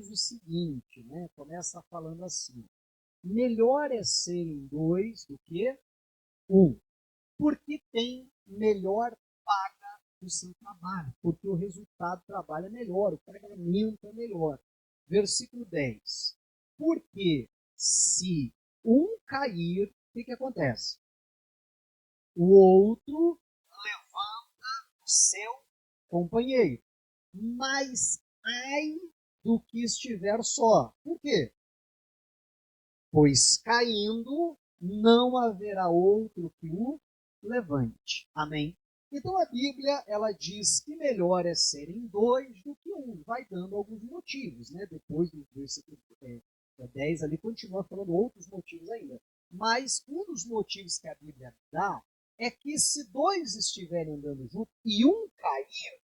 diz o seguinte, né? Começa falando assim: melhor é serem dois do que um, porque tem melhor paga do seu trabalho, porque o resultado do trabalho é melhor, o pagamento é melhor. Versículo 10. Porque se um cair, o que acontece? O outro levanta o seu companheiro. Mas ai do que estiver só. Por quê? Pois caindo não haverá outro que o levante. Amém? Então a Bíblia ela diz que melhor é serem dois do que um. Vai dando alguns motivos, né? Depois do versículo 10 ali continua falando outros motivos ainda. Mas um dos motivos que a Bíblia dá é que se dois estiverem andando juntos e um cair,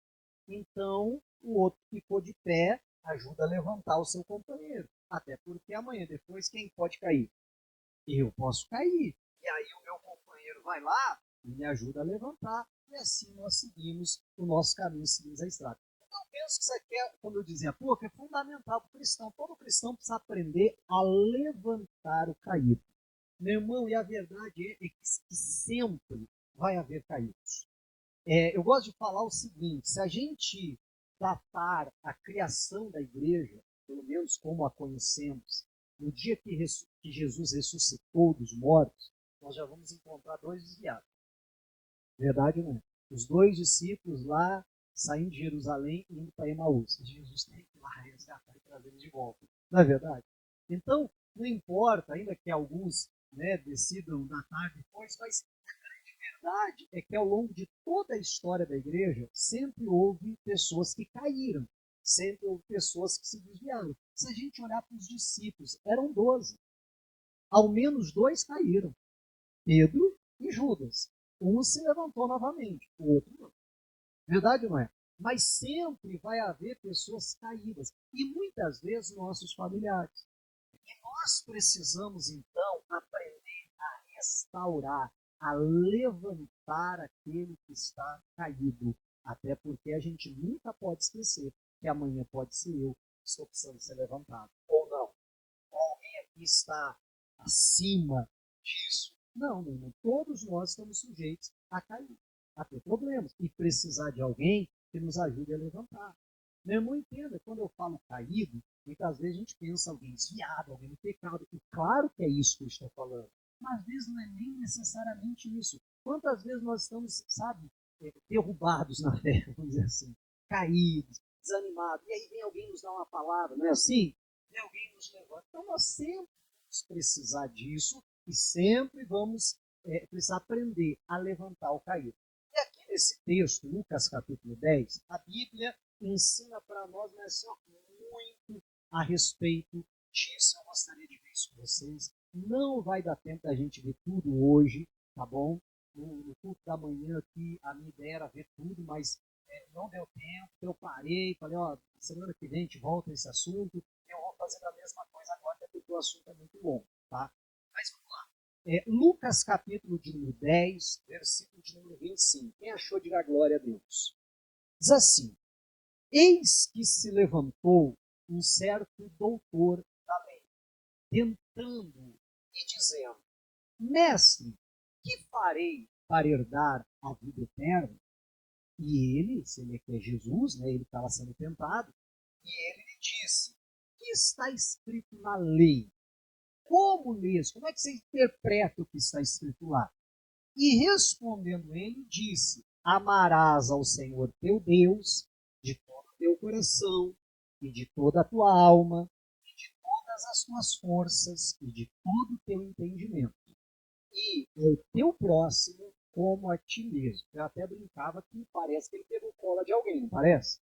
então o outro ficou de pé, ajuda a levantar o seu companheiro. Até porque amanhã depois quem pode cair? Eu posso cair. E aí o meu companheiro vai lá e me ajuda a levantar. E assim nós seguimos o nosso caminho, seguimos a estrada. Então eu penso que isso aqui, como eu dizia há pouco, é fundamental para o cristão. Todo cristão precisa aprender a levantar o caído. Meu irmão, e a verdade é que sempre vai haver caídos. Eu gosto de falar o seguinte: se a gente datar a criação da igreja, pelo menos como a conhecemos, no dia que Jesus ressuscitou dos mortos, nós já vamos encontrar dois desviados. Verdade ou não é? Os dois discípulos lá saindo de Jerusalém e indo para Emaús. Jesus tem que ir lá resgatar e trazer eles de volta. Não é verdade? Então, não importa, ainda que alguns decidam datar depois, mas verdade é que ao longo de toda a história da igreja sempre houve pessoas que caíram, sempre houve pessoas que se desviaram. Se a gente olhar para os discípulos, eram 12. Ao menos dois caíram, Pedro e Judas. Um se levantou novamente, o outro não. Verdade ou não é? Mas sempre vai haver pessoas caídas, e muitas vezes nossos familiares. E nós precisamos então aprender a restaurar, a levantar aquele que está caído. Até porque a gente nunca pode esquecer que amanhã pode ser eu que estou precisando ser levantado. Ou não. Ou alguém aqui está acima disso. Não, meu irmão. Todos nós estamos sujeitos a cair, a ter problemas e precisar de alguém que nos ajude a levantar. Meu irmão, entenda, quando eu falo caído, muitas vezes a gente pensa alguém desviado, alguém no pecado. E claro que é isso que eu estou falando. Mas às vezes não é nem necessariamente isso. Quantas vezes nós estamos, sabe, derrubados na fé, vamos dizer assim, caídos, desanimados. E aí vem alguém nos dar uma palavra, não é assim? Vem alguém nos levanta. Então nós sempre vamos precisar disso e sempre vamos precisar aprender a levantar o caído. E aqui nesse texto, Lucas capítulo 10, a Bíblia ensina para nós, mas muito a respeito disso. Eu gostaria de ver isso com vocês. Não vai dar tempo da gente ver tudo hoje, tá bom? No culto da manhã aqui, a minha ideia era ver tudo, mas não deu tempo. Eu parei, falei, ó, semana que vem a gente volta a esse assunto. Eu vou fazer a mesma coisa agora, porque o assunto é muito bom, tá? Mas vamos lá. Lucas capítulo de número 10, versículo de número 25. Quem achou, diga glória a Deus. Diz assim: eis que se levantou um certo doutor da lei, tentando e dizendo: mestre, que farei para herdar a vida eterna? E ele, se ele é Jesus, ele estava sendo tentado, e ele lhe disse: que está escrito na lei? Como lês? Como é que você interpreta o que está escrito lá? E respondendo ele, disse: amarás ao Senhor teu Deus de todo o teu coração, e de toda a tua alma, e de todas as tuas forças, e de todo o teu entendimento. E o teu próximo como a ti mesmo. Eu até brincava que parece que ele pegou cola de alguém, não parece?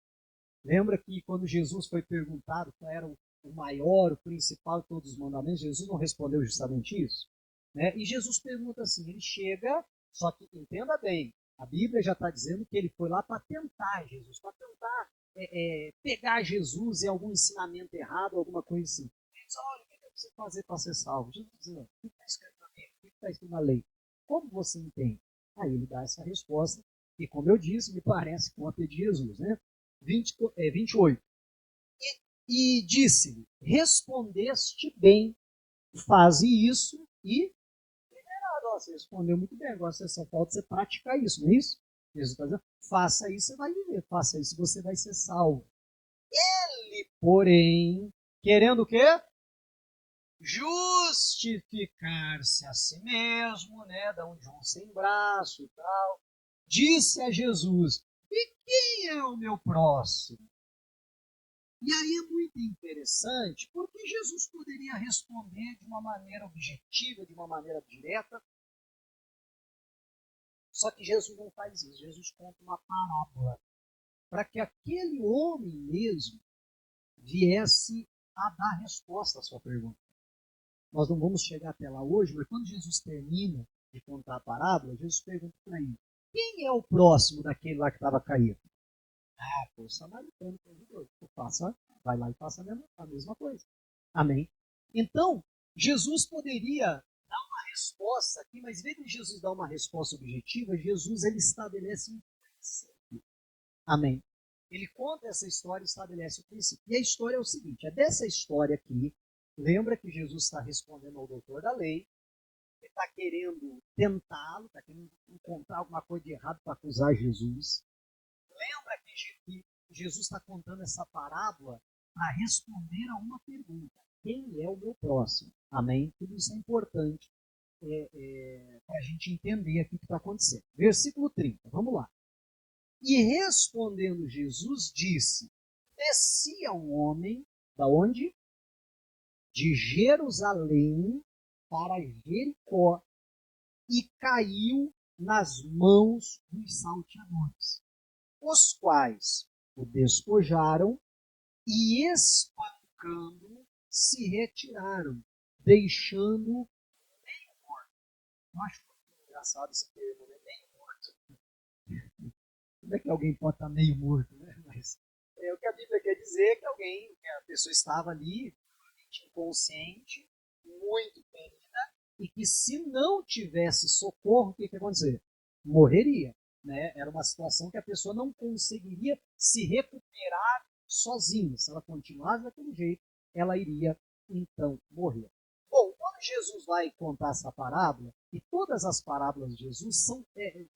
Lembra que quando Jesus foi perguntado qual era o maior, o principal de todos os mandamentos, Jesus não respondeu justamente isso? E Jesus pergunta assim, ele chega, só que entenda bem, a Bíblia já está dizendo que ele foi lá para tentar Jesus, para tentar pegar Jesus em algum ensinamento errado, alguma coisa assim. Ele diz: olha, o que eu preciso fazer para ser salvo? Jesus diz: o que está escrito na Bíblia? O que está escrito na lei? Como você entende? Aí ele dá essa resposta, e como eu disse, me parece cópia de Jesus, né? 28. E disse-lhe, respondeste bem, faze isso e... Você respondeu muito bem, agora só falta você praticar isso, não é isso? Jesus está dizendo, faça isso, você vai viver, faça isso, você vai ser salvo. Ele, porém, querendo o quê? Justificar-se a si mesmo, né? Da onde um sem braço e tal, disse a Jesus, e quem é o meu próximo? E aí é muito interessante, porque Jesus poderia responder de uma maneira objetiva, de uma maneira direta, só que Jesus não faz isso. Jesus conta uma parábola para que aquele homem mesmo viesse a dar resposta à sua pergunta. Nós não vamos chegar até lá hoje, mas quando Jesus termina de contar a parábola, Jesus pergunta para ele, quem é o próximo daquele lá que estava caído? Ah, foi o samaritano que ajudou. Vai lá e faça a mesma coisa. Amém? Então, Jesus poderia resposta aqui, mas em vez de Jesus dar uma resposta objetiva, Jesus ele estabelece um princípio. Amém. Ele conta essa história e estabelece o princípio. E a história é o seguinte, é dessa história aqui, lembra que Jesus está respondendo ao doutor da lei, ele está querendo tentá-lo, está querendo encontrar alguma coisa de errado para acusar Jesus. Lembra que Jesus está contando essa parábola para responder a uma pergunta. Quem é o meu próximo? Amém? Tudo isso é importante para a gente entender aqui o que está acontecendo. Versículo 30, vamos lá. E respondendo Jesus, disse, descia um homem, da onde? De Jerusalém para Jericó, e caiu nas mãos dos salteadores, os quais o despojaram e espancando se retiraram, deixando meio morto. Eu acho muito engraçado esse termo, né? Meio morto. Como é que alguém pode estar meio morto, né? Mas o que a Bíblia quer dizer é que a pessoa estava ali, inconsciente, muito ferida, e que se não tivesse socorro, o que ia acontecer? Morreria. Né? Era uma situação que a pessoa não conseguiria se recuperar sozinha. Se ela continuasse daquele jeito, ela iria então morrer. Bom, quando Jesus vai contar essa parábola, e todas as parábolas de Jesus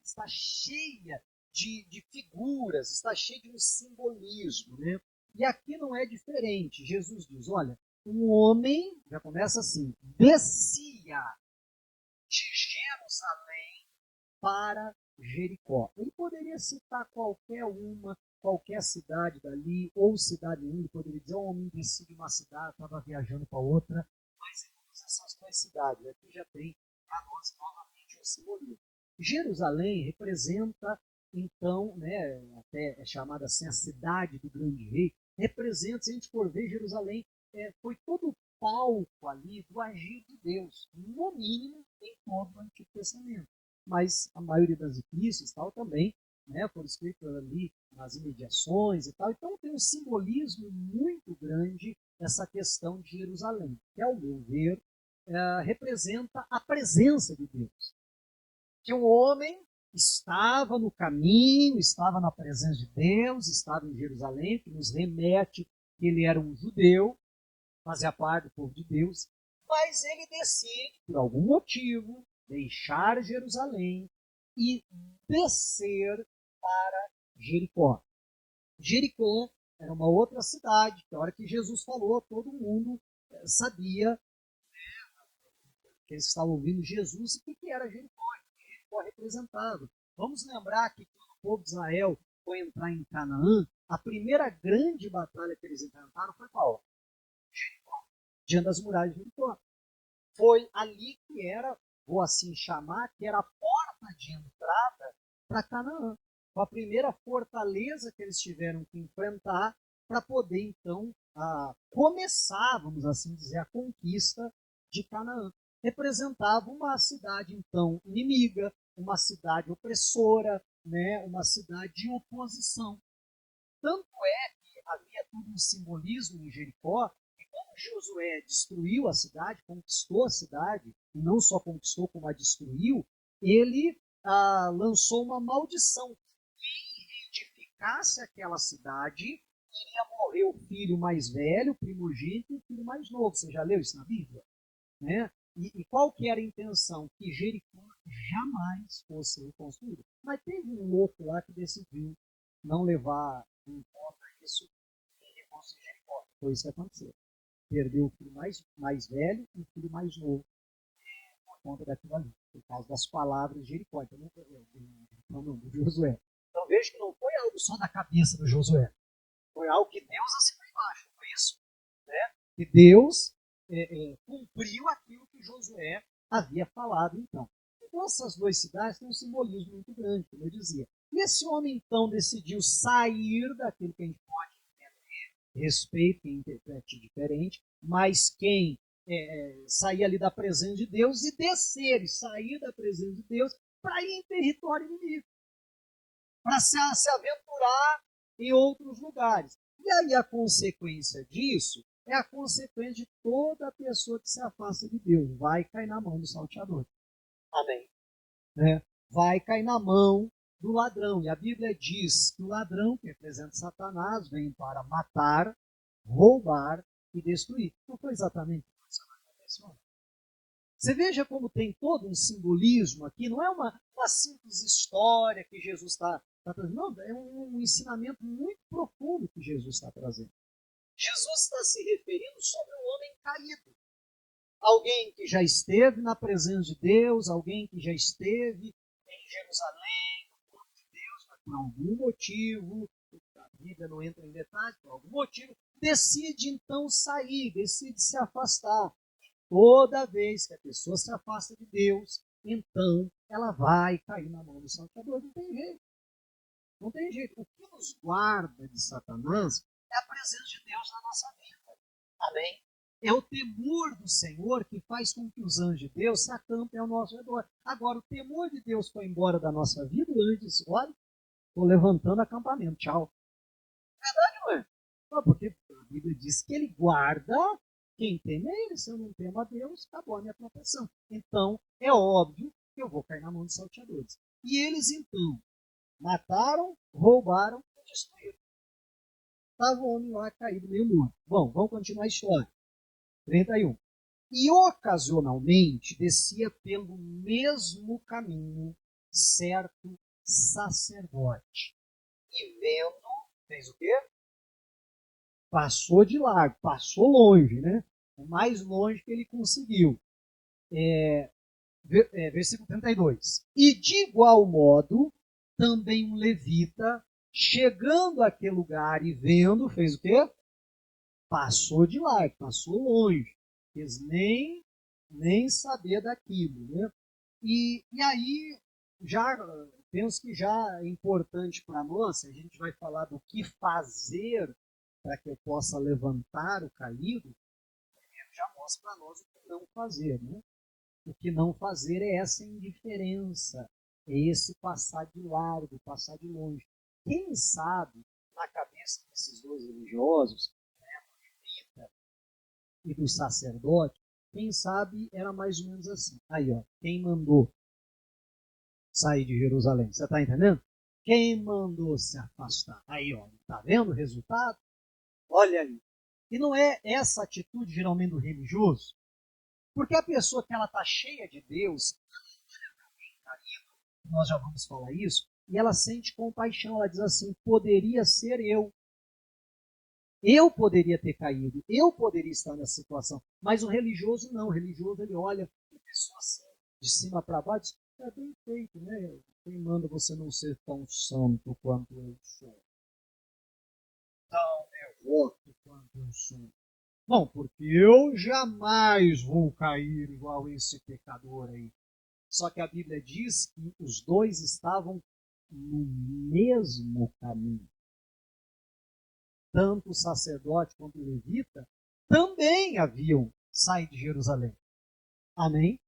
está cheia de figuras, está cheia de um simbolismo. Né? E aqui não é diferente. Jesus diz, olha, um homem, já começa assim, descia de Jerusalém para Jericó. Ele poderia citar qualquer cidade dali, ou cidade nenhuma, poderia dizer, um homem descia de uma cidade, estava viajando para outra, mas ele usa essas duas cidades. Aqui já tem para nós novamente um simbolismo. Jerusalém representa, então, né, até é chamada assim a cidade do grande rei, representa, se a gente for ver, Jerusalém foi todo o palco ali do agir de Deus, no mínimo em todo o Antigo Testamento. Mas a maioria das epístolas tal também, né, foram escritas ali nas imediações e tal. Então tem um simbolismo muito grande essa questão de Jerusalém, que ao meu ver representa a presença de Deus. Que o homem estava no caminho, estava na presença de Deus, estava em Jerusalém, que nos remete que ele era um judeu, fazia parte do povo de Deus, mas ele decide, por algum motivo, deixar Jerusalém e descer para Jericó. Jericó era uma outra cidade, que a hora que Jesus falou, todo mundo sabia que eles estavam ouvindo Jesus e o que era Jericó. Jericó representava. Vamos lembrar que quando o povo de Israel foi entrar em Canaã, a primeira grande batalha que eles enfrentaram foi qual? Jericó. Diante das muralhas de Jericó. Foi ali que era, vou assim chamar, que era a porta de entrada para Canaã. Foi a primeira fortaleza que eles tiveram que enfrentar para poder, então, começar, vamos assim dizer, a conquista de Canaã. Representava uma cidade, então, inimiga, uma cidade opressora, né, uma cidade de oposição. Tanto é que havia todo um simbolismo em Jericó, que quando Josué destruiu a cidade, conquistou a cidade, e não só conquistou, como a destruiu, ele lançou uma maldição. Quem edificasse aquela cidade Ia morrer o filho mais velho, o primogênito, e o filho mais novo. Você já leu isso na Bíblia? Né? E qual que era a intenção? Que Jericó jamais fosse reconstruída. Mas teve um louco lá que decidiu não levar em conta isso e reconstruir Jericó. Foi isso que aconteceu. Perdeu o filho mais velho e o filho mais novo por conta daquilo ali, por causa das palavras de Jericó. Então, não, do Josué. Então veja que não foi algo só da cabeça do Josué. Foi algo que Deus assinou embaixo. Foi isso. Né? Que Deus cumpriu aquilo que Josué havia falado então. Então essas duas cidades têm um simbolismo muito grande, como eu dizia. E esse homem então decidiu sair daquilo que a gente pode entender, respeito, quem interprete diferente, mas quem sair ali da presença de Deus e descer e sair da presença de Deus para ir em território inimigo, para se aventurar em outros lugares. E aí a consequência disso é a consequência de toda pessoa que se afasta de Deus. Vai cair na mão do salteador. Amém. Né? Vai cair na mão do ladrão. E a Bíblia diz que o ladrão, que representa Satanás, vem para matar, roubar e destruir. Não foi exatamente isso que aconteceu. Você veja como tem todo um simbolismo aqui, não é uma simples história que Jesus está trazendo, não, é um ensinamento muito profundo que Jesus está trazendo. Jesus está se referindo sobre um homem caído. Alguém que já esteve na presença de Deus, alguém que já esteve em Jerusalém, no plano de Deus, mas por algum motivo, a Bíblia não entra em detalhes, por algum motivo, decide então sair, decide se afastar. Toda vez que a pessoa se afasta de Deus, então ela vai cair na mão do salteador. Não tem jeito. Não tem jeito. O que nos guarda de Satanás é a presença de Deus na nossa vida. Amém? É o temor do Senhor que faz com que os anjos de Deus se acampem ao nosso redor. Agora, o temor de Deus foi embora da nossa vida, o anjo disse, olha, estou levantando acampamento, tchau. Verdade, não é? Porque a Bíblia diz que ele guarda quem teme a ele. Se eu não temo a Deus, acabou a minha proteção. Então, é óbvio que eu vou cair na mão dos salteadores. E eles, então, mataram, roubaram e destruíram. Estava o homem lá caído meio morto. Bom, vamos continuar a história. 31. E ocasionalmente descia pelo mesmo caminho certo sacerdote. E vendo, fez o quê? Passou de largo, passou longe, né? O mais longe que ele conseguiu. Versículo 32. E de igual modo, também um levita, chegando àquele lugar e vendo, fez o quê? Passou de largo, passou longe. Quis nem saber daquilo, né? E aí, já penso que já é importante para nós, a gente vai falar do que fazer para que eu possa levantar o caído, já mostra para nós o que não fazer, né? O que não fazer é essa indiferença, é esse passar de largo, passar de longe. Quem sabe, na cabeça desses dois religiosos, né, do levita e do sacerdote, quem sabe era mais ou menos assim. Aí, ó, quem mandou sair de Jerusalém? Você está entendendo? Quem mandou se afastar? Aí, ó, tá vendo o resultado? Olha aí. E não é essa atitude geralmente do religioso? Porque a pessoa que ela está cheia de Deus, nós já vamos falar isso, e ela sente compaixão, ela diz assim, poderia ser eu. Eu poderia ter caído, eu poderia estar nessa situação. Mas o religioso não, o religioso ele olha a pessoa assim, de cima para baixo, é bem feito, né? Quem manda você não ser tão santo quanto eu sou? Tão devoto quanto eu sou? Bom, porque eu jamais vou cair igual esse pecador aí. Só que a Bíblia diz que os dois estavam no mesmo caminho. Tanto o sacerdote quanto o levita também haviam saído de Jerusalém. Amém?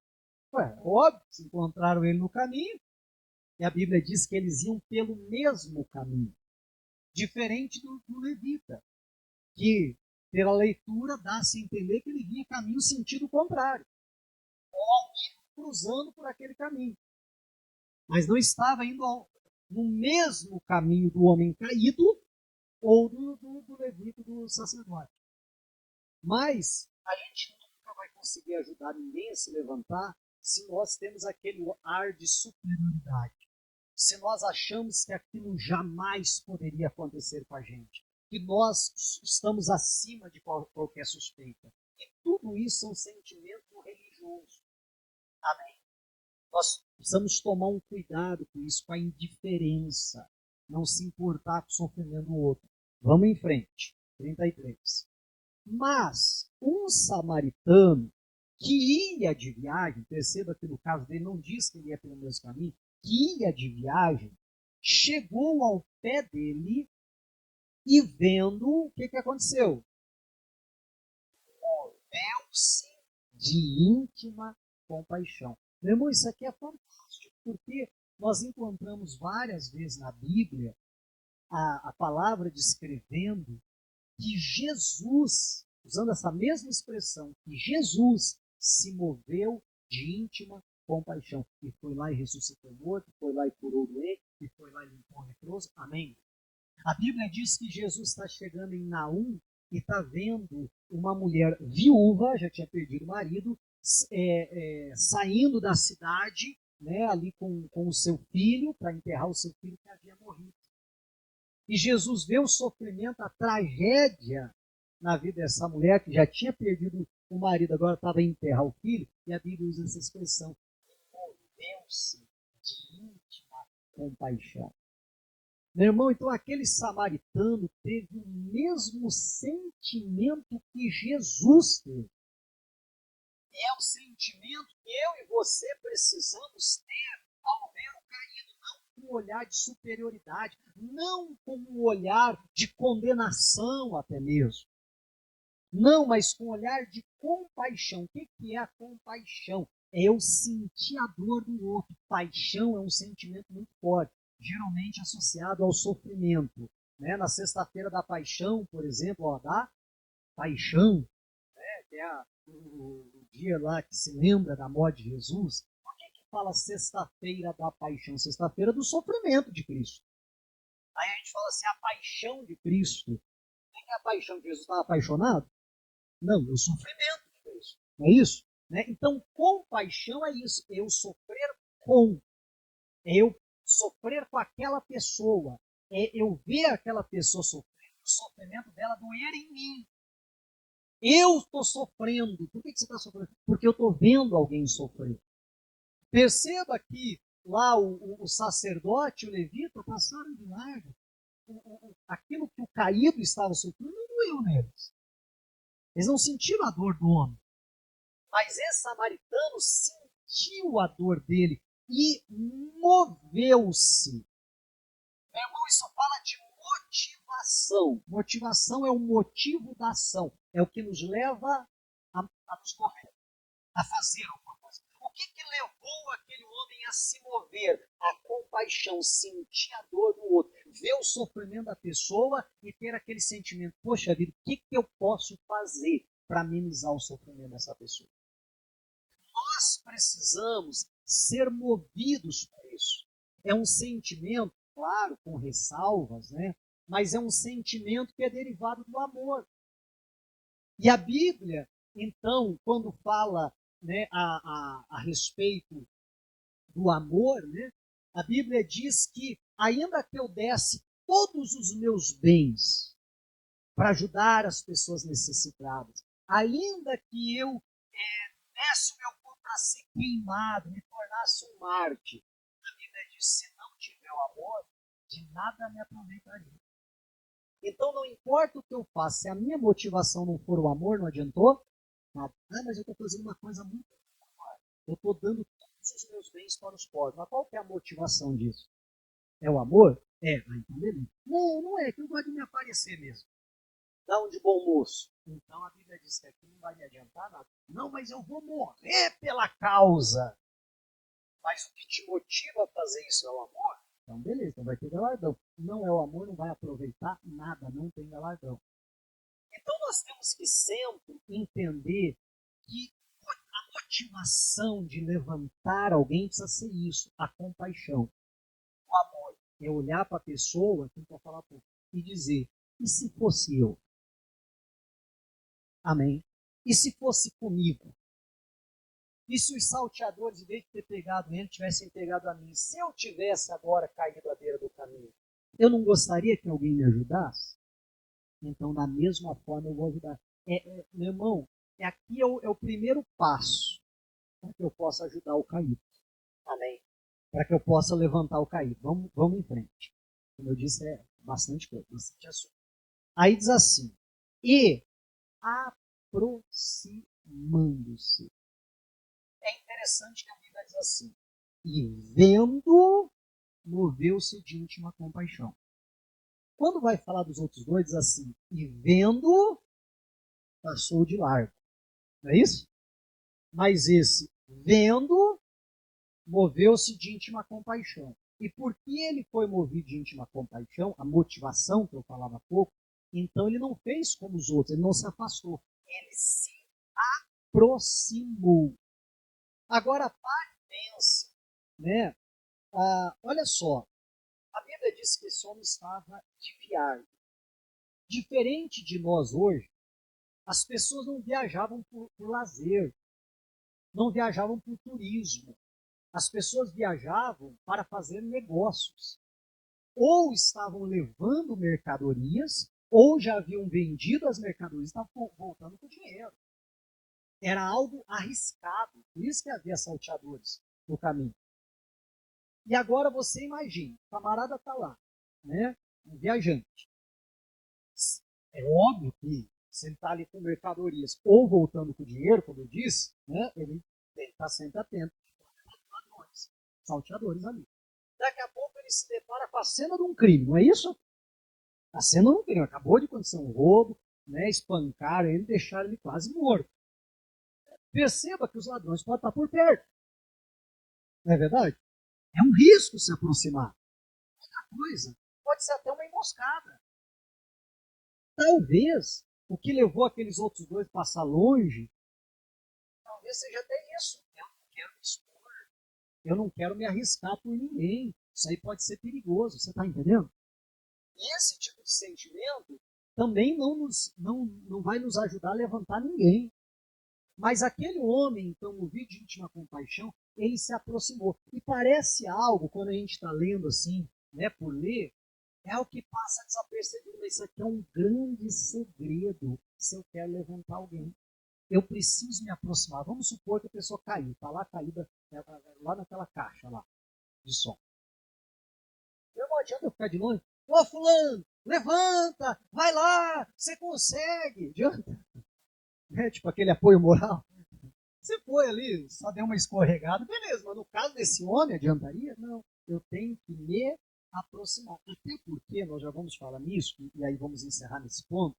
Óbvio, se encontraram ele no caminho, e a Bíblia diz que eles iam pelo mesmo caminho. Diferente do levita, que pela leitura dá-se a entender que ele vinha caminho sentido contrário. Ou alguém cruzando por aquele caminho. Mas não estava indo no mesmo caminho do homem caído, ou do levita, do sacerdote. Mas a gente nunca vai conseguir ajudar ninguém a se levantar se nós temos aquele ar de superioridade. Se nós achamos que aquilo jamais poderia acontecer com a gente, que nós estamos acima de qualquer suspeita. E tudo isso é um sentimento religioso. Amém? Nós precisamos tomar um cuidado com isso, com a indiferença. Não se importar com o sofrimento do outro. Vamos em frente. 33. Mas um samaritano que ia de viagem, perceba que no caso dele não diz que ele ia pelo mesmo caminho, que ia de viagem, chegou ao pé dele e vendo, o que aconteceu? Moveu-se de íntima compaixão. Meu irmão, isso aqui é fantástico, porque nós encontramos várias vezes na Bíblia a palavra descrevendo que Jesus, usando essa mesma expressão, que Jesus se moveu de íntima compaixão. E foi lá e ressuscitou morto, foi lá e curou o doente, e foi lá e limpou o leproso. Amém? A Bíblia diz que Jesus está chegando em Naum e está vendo uma mulher viúva, já tinha perdido o marido, saindo da cidade, né, ali com o seu filho, para enterrar o seu filho que havia morrido. E Jesus vê o sofrimento, a tragédia na vida dessa mulher, que já tinha perdido o marido, agora estava a enterrar o filho, e a Bíblia usa essa expressão, moveu-se de íntima compaixão. Meu irmão, então aquele samaritano teve o mesmo sentimento que Jesus teve. E é o sentimento que eu e você precisamos ter ao ver o caído, não com um olhar de superioridade, não com um olhar de condenação até mesmo. Não, mas com um olhar de compaixão. O que é a compaixão? É eu sentir a dor do outro. Paixão é um sentimento muito forte, geralmente associado ao sofrimento. Né? Na sexta-feira da paixão, por exemplo, da paixão, né? Que é o dia lá que se lembra da morte de Jesus. Por que fala sexta-feira da paixão? Sexta-feira do sofrimento de Cristo. Aí a gente fala assim, a paixão de Cristo. O que é a paixão? Jesus estava apaixonado? Não, é o sofrimento de Cristo. Não é isso? Né? Então, compaixão é isso. Eu sofrer com. É eu sofrer com aquela pessoa. É eu ver aquela pessoa sofrendo, o sofrimento dela doer em mim. Eu estou sofrendo. Por que você está sofrendo? Porque eu estou vendo alguém sofrer. Perceba que lá o sacerdote, o levita, passaram de largo. Aquilo que o caído estava sofrendo não doeu neles. Eles não sentiram a dor do homem. Mas esse samaritano sentiu a dor dele e moveu-se. Meu irmão, isso fala de motivação. Motivação é o motivo da ação. É o que nos leva a nos mover, a fazer alguma coisa. O que levou aquele homem a se mover? A compaixão, sentir a dor do outro, ver o sofrimento da pessoa e ter aquele sentimento, poxa vida, o que eu posso fazer para amenizar o sofrimento dessa pessoa? Nós precisamos ser movidos por isso. É um sentimento, claro, com ressalvas, né? Mas é um sentimento que é derivado do amor. E a Bíblia, então, quando fala, né, a respeito do amor, né, a Bíblia diz que ainda que eu desse todos os meus bens para ajudar as pessoas necessitadas, ainda que eu desse o meu corpo para ser queimado, me tornasse um mártir, a Bíblia diz, se não tiver o amor, de nada me aproveitaria. Então não importa o que eu faça, se a minha motivação não for o amor, não adiantou nada. Ah, mas eu estou fazendo uma coisa muito boa. Eu estou dando todos os meus bens para os pobres. Mas qual que é a motivação disso? É o amor? É, então beleza. Não, não é, que eu gosto de me aparecer mesmo. Dá um de bom moço. Então a Bíblia diz que aqui não vai me adiantar nada. Não, mas eu vou morrer pela causa. Mas o que te motiva a fazer isso é o amor? Então beleza, então vai ter galardão. Não é o amor, não vai aproveitar nada, não tem galardão. Então nós temos que sempre entender que a motivação de levantar alguém precisa ser isso, a compaixão. O amor é olhar para a pessoa, quem quer falar e dizer, E se fosse eu? Amém? E se fosse comigo? E se os salteadores, em vez de ter pegado ele, tivessem pegado a mim? Se eu tivesse agora caído à beira do caminho, eu não gostaria que alguém me ajudasse? Então, da mesma forma, eu vou ajudar. Meu irmão, aqui é o primeiro passo para que eu possa ajudar o caído. Amém? Para que eu possa levantar o caído. Vamos em frente. Como eu disse, é bastante coisa, bastante assunto. Aí diz assim, e aproximando-se. É interessante que a Bíblia diz assim, e vendo, moveu-se de íntima compaixão. Quando vai falar dos outros dois, diz assim, e vendo, passou de largo. Não é isso? Mas esse, vendo, moveu-se de íntima compaixão. E porque ele foi movido de íntima compaixão, a motivação que eu falava há pouco, então ele não fez como os outros, ele não se afastou, ele se aproximou. Agora, pare e pense, né? Olha só, a Bíblia diz que esse homem estava de viagem. Diferente de nós hoje, as pessoas não viajavam por lazer, não viajavam por turismo. As pessoas viajavam para fazer negócios. Ou estavam levando mercadorias, ou já haviam vendido as mercadorias e estavam voltando com dinheiro. Era algo arriscado, por isso que havia salteadores no caminho. E agora você imagina, o camarada está lá, né? Um viajante. É óbvio que se ele está ali com mercadorias ou voltando com dinheiro, como eu disse, né? Ele está sempre atento. Ladrões, salteadores ali. Daqui a pouco ele se depara com a cena de um crime, não é isso? A cena de um crime. Acabou de acontecer um roubo, né? Espancaram ele, deixaram ele quase morto. Perceba que os ladrões podem estar por perto. Não é verdade? É um risco se aproximar. Outra coisa, pode ser até uma emboscada. Talvez o que levou aqueles outros dois a passar longe, talvez seja até isso. Eu não quero me expor. Eu não quero me arriscar por ninguém. Isso aí pode ser perigoso, você está entendendo? E esse tipo de sentimento também não vai nos ajudar a levantar ninguém. Mas aquele homem, então, movido de íntima compaixão, ele se aproximou. E parece algo, quando a gente está lendo assim, né, por ler, é algo que passa desapercebido. Isso aqui é um grande segredo se eu quero levantar alguém. Eu preciso me aproximar. Vamos supor que a pessoa caiu, está lá caída, lá naquela caixa lá de som. Eu não adianta eu ficar de longe. Ô fulano, levanta, vai lá, você consegue. Adianta. Né? Tipo aquele apoio moral. Você foi ali, só deu uma escorregada, beleza, mas no caso desse homem, adiantaria? Não, eu tenho que me aproximar. Até porque, nós já vamos falar nisso, e aí vamos encerrar nesse ponto,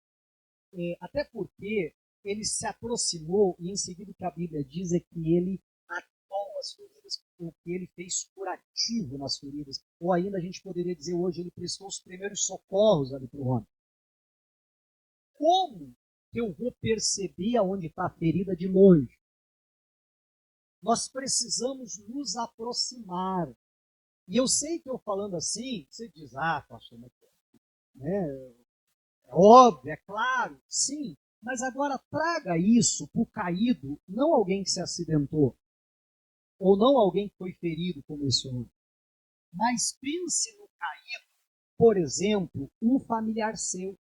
até porque ele se aproximou, e em seguida o que a Bíblia diz é que ele atou as feridas, o que ele fez curativo nas feridas, ou ainda a gente poderia dizer hoje, ele prestou os primeiros socorros ali para o homem. Como que eu vou perceber aonde está a ferida de longe? Nós precisamos nos aproximar. E eu sei que eu falando assim, você diz, pastor, né, é óbvio, é claro, sim. Mas agora traga isso para o caído, não alguém que se acidentou, ou não alguém que foi ferido como esse homem. Mas pense no caído, por exemplo, um familiar seu.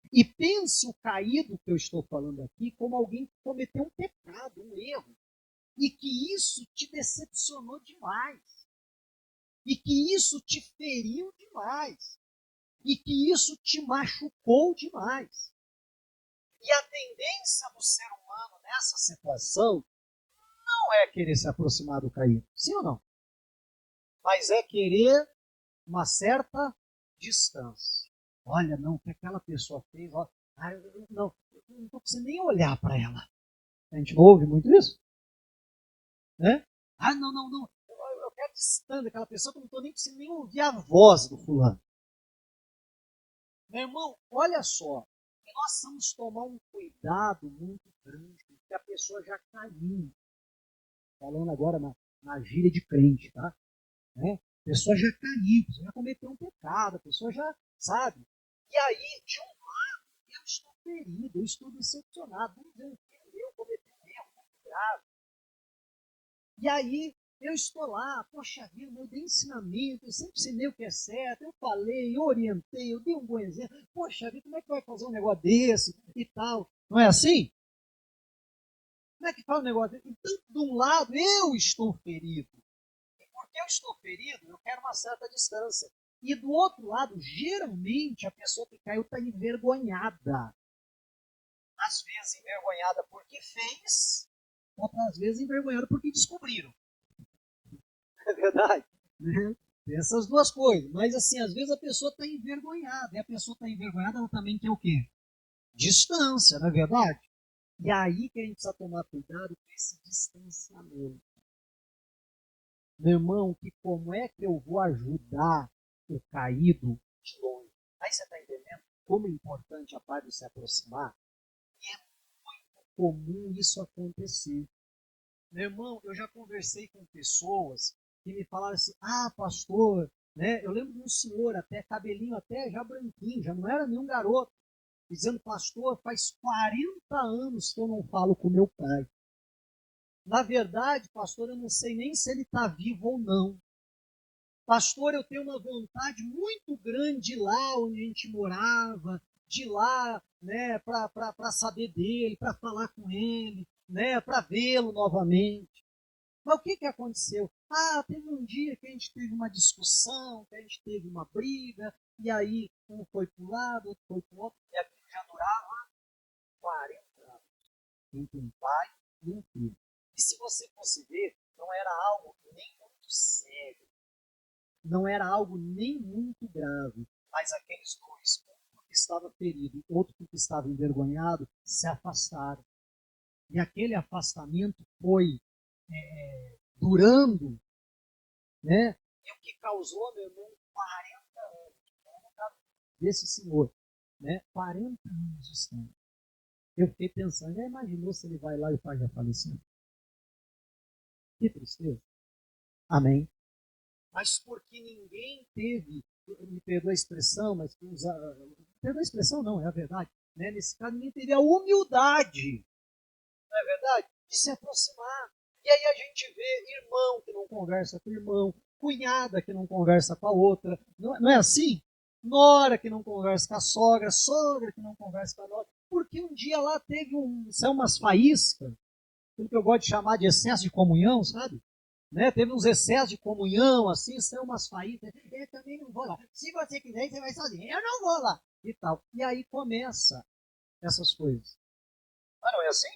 E pense o caído que eu estou falando aqui como alguém que cometeu um pecado, um erro. E que isso te decepcionou demais. E que isso te feriu demais. E que isso te machucou demais. E a tendência do ser humano nessa situação não é querer se aproximar do caído, sim ou não? Mas é querer uma certa distância. Olha, não, o que aquela pessoa fez, ó, eu não estou conseguindo nem olhar para ela. A gente não ouve muito isso? Né? Não. Eu quero distância daquela pessoa que eu não estou nem conseguindo nem ouvir a voz do fulano. Meu irmão, olha só. E nós precisamos tomar um cuidado muito grande, porque a pessoa já caiu. Falando agora na gíria de crente, tá? Né? A pessoa já caiu, a pessoa já cometeu um pecado, a pessoa já, sabe? E aí, de um lado, eu estou ferido, eu estou decepcionado, vamos dizer, eu cometi um erro muito grave. E aí, eu estou lá, poxa vida, eu dei ensinamento, eu sempre ensinei o que é certo, eu falei, eu orientei, eu dei um bom exemplo. Poxa vida, como é que vai fazer um negócio desse e tal? Não é assim? Como é que faz um negócio desse? Então, de um lado, eu estou ferido. E porque eu estou ferido, eu quero uma certa distância. E do outro lado, geralmente, a pessoa que caiu está envergonhada. Às vezes envergonhada porque fez, outras vezes envergonhada porque descobriram. É verdade? Né? Tem essas duas coisas. Mas assim, às vezes a pessoa está envergonhada. E a pessoa está envergonhada, ela também quer o quê? Distância, não é verdade? E aí que a gente precisa tomar cuidado com esse distanciamento. Meu irmão, que como é que eu vou ajudar o caído de longe? Aí você está entendendo como é importante a parte de se aproximar? E é muito comum isso acontecer. Meu irmão, eu já conversei com pessoas que me falaram assim, ah, pastor, né? Eu lembro de um senhor, até cabelinho até já branquinho, já não era nenhum garoto, dizendo, pastor, faz 40 anos que eu não falo com meu pai. Na verdade, pastor, eu não sei nem se ele está vivo ou não. Pastor, eu tenho uma vontade muito grande de ir lá onde a gente morava, de ir lá, né, para saber dele, para falar com ele, né, para vê-lo novamente. Mas o que aconteceu? Ah, teve um dia que a gente teve uma discussão, que a gente teve uma briga, e aí um foi para um lado, outro foi para o outro, e aquilo já durava 40 anos, entre um pai e um filho. E se você fosse ver, não era algo nem muito sério, não era algo nem muito grave, mas aqueles dois, um porque estava ferido, outro porque estava envergonhado, se afastaram. E aquele afastamento foi durando, né? E o que causou, meu irmão, 40 anos desse senhor, né? 40 anos distante. Eu fiquei pensando, já imaginou se ele vai lá e o pai já faleceu? Que tristeza. Amém. Mas porque ninguém teve, me perdoa a expressão, mas perdoa a expressão não, é a verdade, né? Nesse caso, ninguém teve a humildade, não é verdade? De se aproximar. E aí a gente vê irmão que não conversa com irmão, cunhada que não conversa com a outra, não é assim? Nora que não conversa com a sogra, sogra que não conversa com a nora, porque um dia lá teve saiu umas faíscas, aquilo que eu gosto de chamar de excesso de comunhão, sabe? Né? Teve uns excessos de comunhão, assim, são umas faíscas. Eu também não vou lá. Se você quiser, você vai sozinho. Eu não vou lá. E tal. E aí começa essas coisas. Mas não é assim?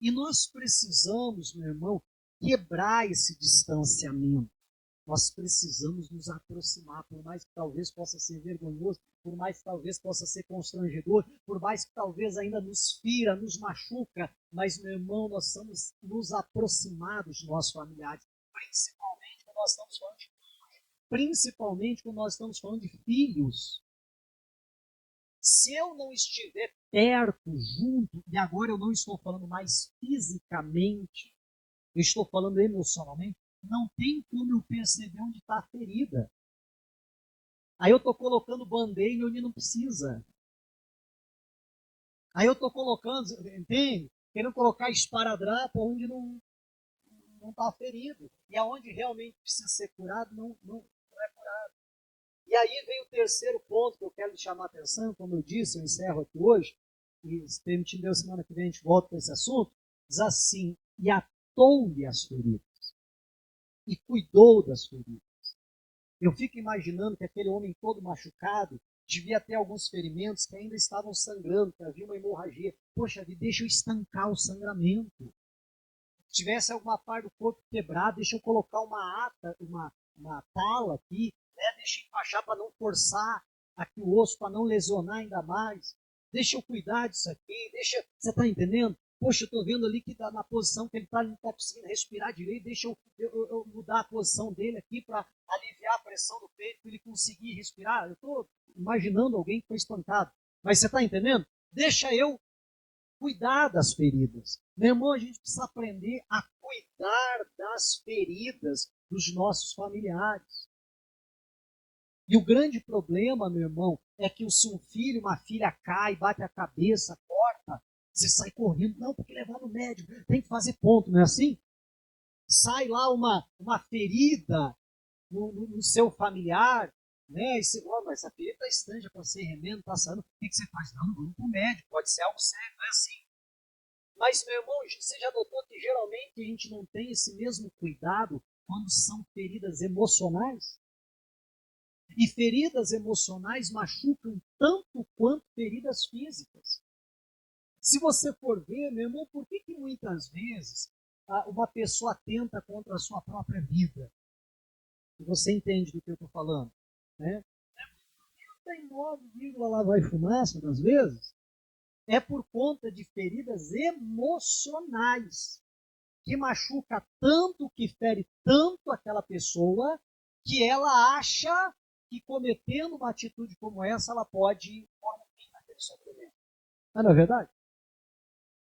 E nós precisamos, meu irmão, quebrar esse distanciamento. Nós precisamos nos aproximar, por mais que talvez possa ser vergonhoso, por mais que talvez possa ser constrangedor, por mais que talvez ainda nos fira, nos machuca, mas, meu irmão, nós estamos nos aproximados dos nossos familiares, principalmente quando nós estamos falando de, principalmente quando nós estamos falando de filhos. Se eu não estiver perto, junto, e agora eu não estou falando mais fisicamente, eu estou falando emocionalmente, não tem como eu perceber onde está a ferida. Aí eu estou colocando band-aid onde não precisa. Aí eu estou colocando, entende? Querendo colocar esparadrapo onde não está ferido. E aonde realmente precisa ser curado, não é curado. E aí vem o terceiro ponto que eu quero chamar a atenção, como eu disse, eu encerro aqui hoje, e se permitir Deus, semana que vem a gente volta para esse assunto, diz assim, e atou-lhe as feridas, e cuidou das feridas. Eu fico imaginando que aquele homem todo machucado devia ter alguns ferimentos que ainda estavam sangrando, que havia uma hemorragia. Poxa vida, deixa eu estancar o sangramento. Se tivesse alguma parte do corpo quebrada, deixa eu colocar uma ata, uma tala aqui, né? Deixa eu enfaixar para não forçar aqui o osso, para não lesionar ainda mais. Deixa eu cuidar disso aqui, deixa. Você está entendendo? Poxa, eu estou vendo ali que na posição que ele está, ele não está conseguindo respirar direito, deixa eu mudar a posição dele aqui para aliviar a pressão do peito, para ele conseguir respirar. Eu estou imaginando alguém que foi espancado. Mas você está entendendo? Deixa eu cuidar das feridas. Meu irmão, a gente precisa aprender a cuidar das feridas dos nossos familiares. E o grande problema, meu irmão, é que se um filho, uma filha cai, bate a cabeça, corta, você sai correndo. Não, tem que levar no médico, tem que fazer ponto, não é assim? Sai lá uma ferida no seu familiar, né? E você, oh, mas essa ferida está estranha, já passei remendo, está sanando. O que você faz? Não, vamos para o médico, pode ser algo sério, não é assim. Mas, meu irmão, você já notou que geralmente a gente não tem esse mesmo cuidado quando são feridas emocionais? E feridas emocionais machucam tanto quanto feridas físicas. Se você for ver, meu irmão, por que muitas vezes uma pessoa atenta contra a sua própria vida? E você entende do que eu estou falando, né? 99, lá vai fumaça, das vezes, é por conta de feridas emocionais, que machuca tanto, que fere tanto aquela pessoa, que ela acha que cometendo uma atitude como essa, ela pode pôr um fim naquele sofrimento. Mas não é verdade?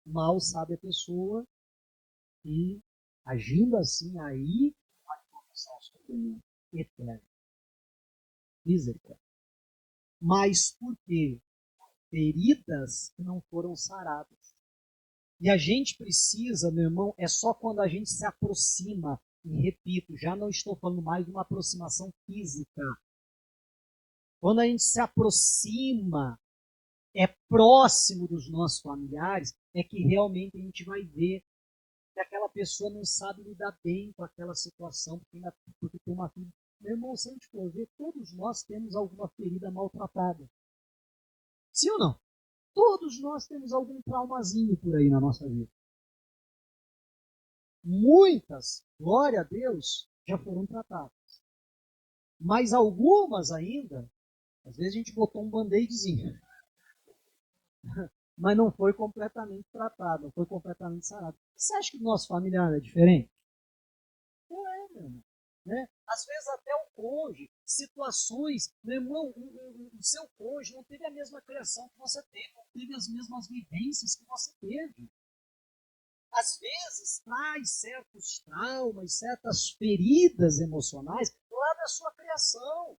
Mal sabe a pessoa que, agindo assim, aí vai começar o sofrimento eterno. Misericórdia. Mas por quê? Feridas que não foram saradas. E a gente precisa, meu irmão, é só quando a gente se aproxima, e repito, já não estou falando mais de uma aproximação física. Quando a gente se aproxima, é próximo dos nossos familiares, é que realmente a gente vai ver que aquela pessoa não sabe lidar bem com aquela situação, porque tem uma filha. Meu irmão, se a gente for ver, todos nós temos alguma ferida maltratada. Sim ou não? Todos nós temos algum traumazinho por aí na nossa vida. Muitas, glória a Deus, já foram tratadas. Mas algumas ainda, às vezes a gente botou um band-aidzinho, mas não foi completamente tratado, não foi completamente sarado. Você acha que o nosso familiar é diferente? Não é, meu irmão. Né? Às vezes até o cônjuge, situações, meu irmão, o seu cônjuge não teve a mesma criação que você teve, não teve as mesmas vivências que você teve. Às vezes traz certos traumas, certas feridas emocionais lá da sua criação.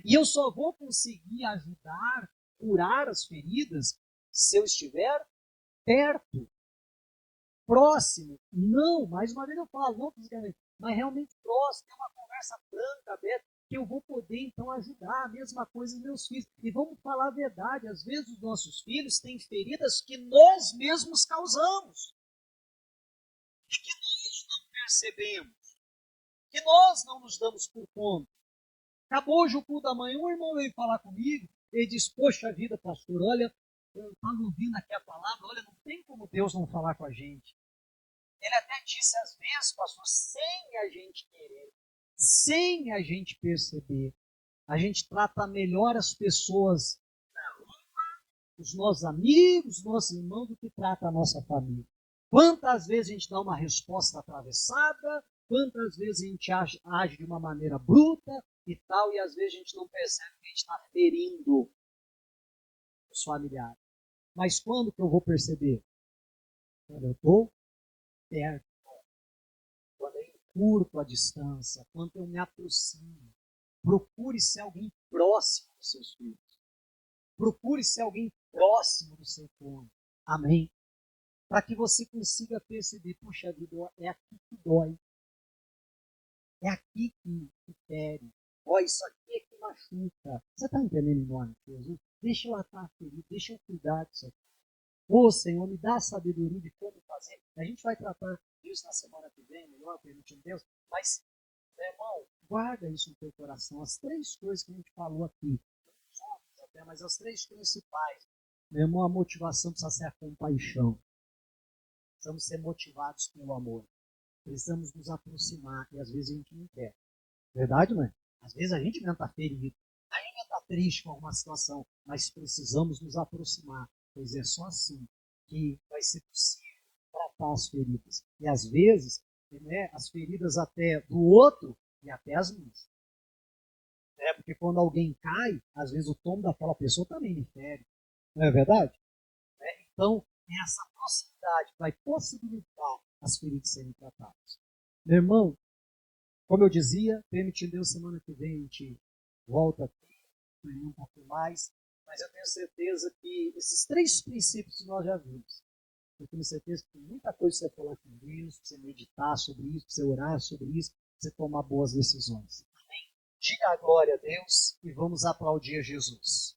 E eu só vou conseguir ajudar, curar as feridas, se eu estiver perto, próximo. Não, mais uma vez eu falo, não fisicamente, mas realmente próximo, ter uma conversa franca, aberta, que eu vou poder então ajudar. A mesma coisa os meus filhos. E vamos falar a verdade, às vezes os nossos filhos têm feridas que nós mesmos causamos. E que nós não percebemos, que nós não nos damos por conta. Acabou hoje o culto da manhã, um irmão veio falar comigo, ele disse, poxa vida, pastor, olha, eu estava ouvindo aqui a palavra, olha, não tem como Deus não falar com a gente. Ele até disse, às vezes, pastor, sem a gente querer, sem a gente perceber, a gente trata melhor as pessoas, os nossos amigos, os nossos irmãos, do que trata a nossa família. Quantas vezes a gente dá uma resposta atravessada, quantas vezes a gente age de uma maneira bruta e tal, e às vezes a gente não percebe que a gente está ferindo os familiares. Mas quando que eu vou perceber? Quando eu estou perto, quando eu encurto a distância, quando eu me aproximo. Procure ser alguém próximo dos seus filhos. Procure ser alguém próximo do seu cônjuge. Amém? Para que você consiga perceber, puxa vida, é aqui que dói. É aqui que fere. Ó, isso aqui é que machuca. Você está entendendo, irmão? Jesus? Deixa eu atar ferido, deixa eu cuidar disso aqui. Ô Senhor, me dá sabedoria de como fazer. A gente vai tratar disso na semana que vem, melhor, permitindo Deus. Mas, meu irmão, guarda isso no teu coração. As 3 coisas que a gente falou aqui. Até, mas as 3 principais. Meu irmão, a motivação precisa ser a compaixão. Precisamos ser motivados pelo amor. Precisamos nos aproximar. E às vezes a gente não quer. Verdade, não é? Às vezes a gente mesmo está ferido. A gente está triste com alguma situação. Mas precisamos nos aproximar. Pois é só assim que vai ser possível tratar as feridas. E às vezes, né, as feridas até do outro e até as minhas. Porque quando alguém cai, às vezes o tombo daquela pessoa também me fere. Não é verdade? Então, é essa proximidade vai possibilitar as feridas serem tratadas. Meu irmão, como eu dizia, permitindo Deus, semana que vem a gente volto aqui, um pouco mais, mas eu tenho certeza que esses 3 princípios que nós já vimos, eu tenho certeza que tem muita coisa para você falar com Deus, para você meditar sobre isso, para você orar sobre isso, para você tomar boas decisões. Diga a glória a Deus e vamos aplaudir Jesus.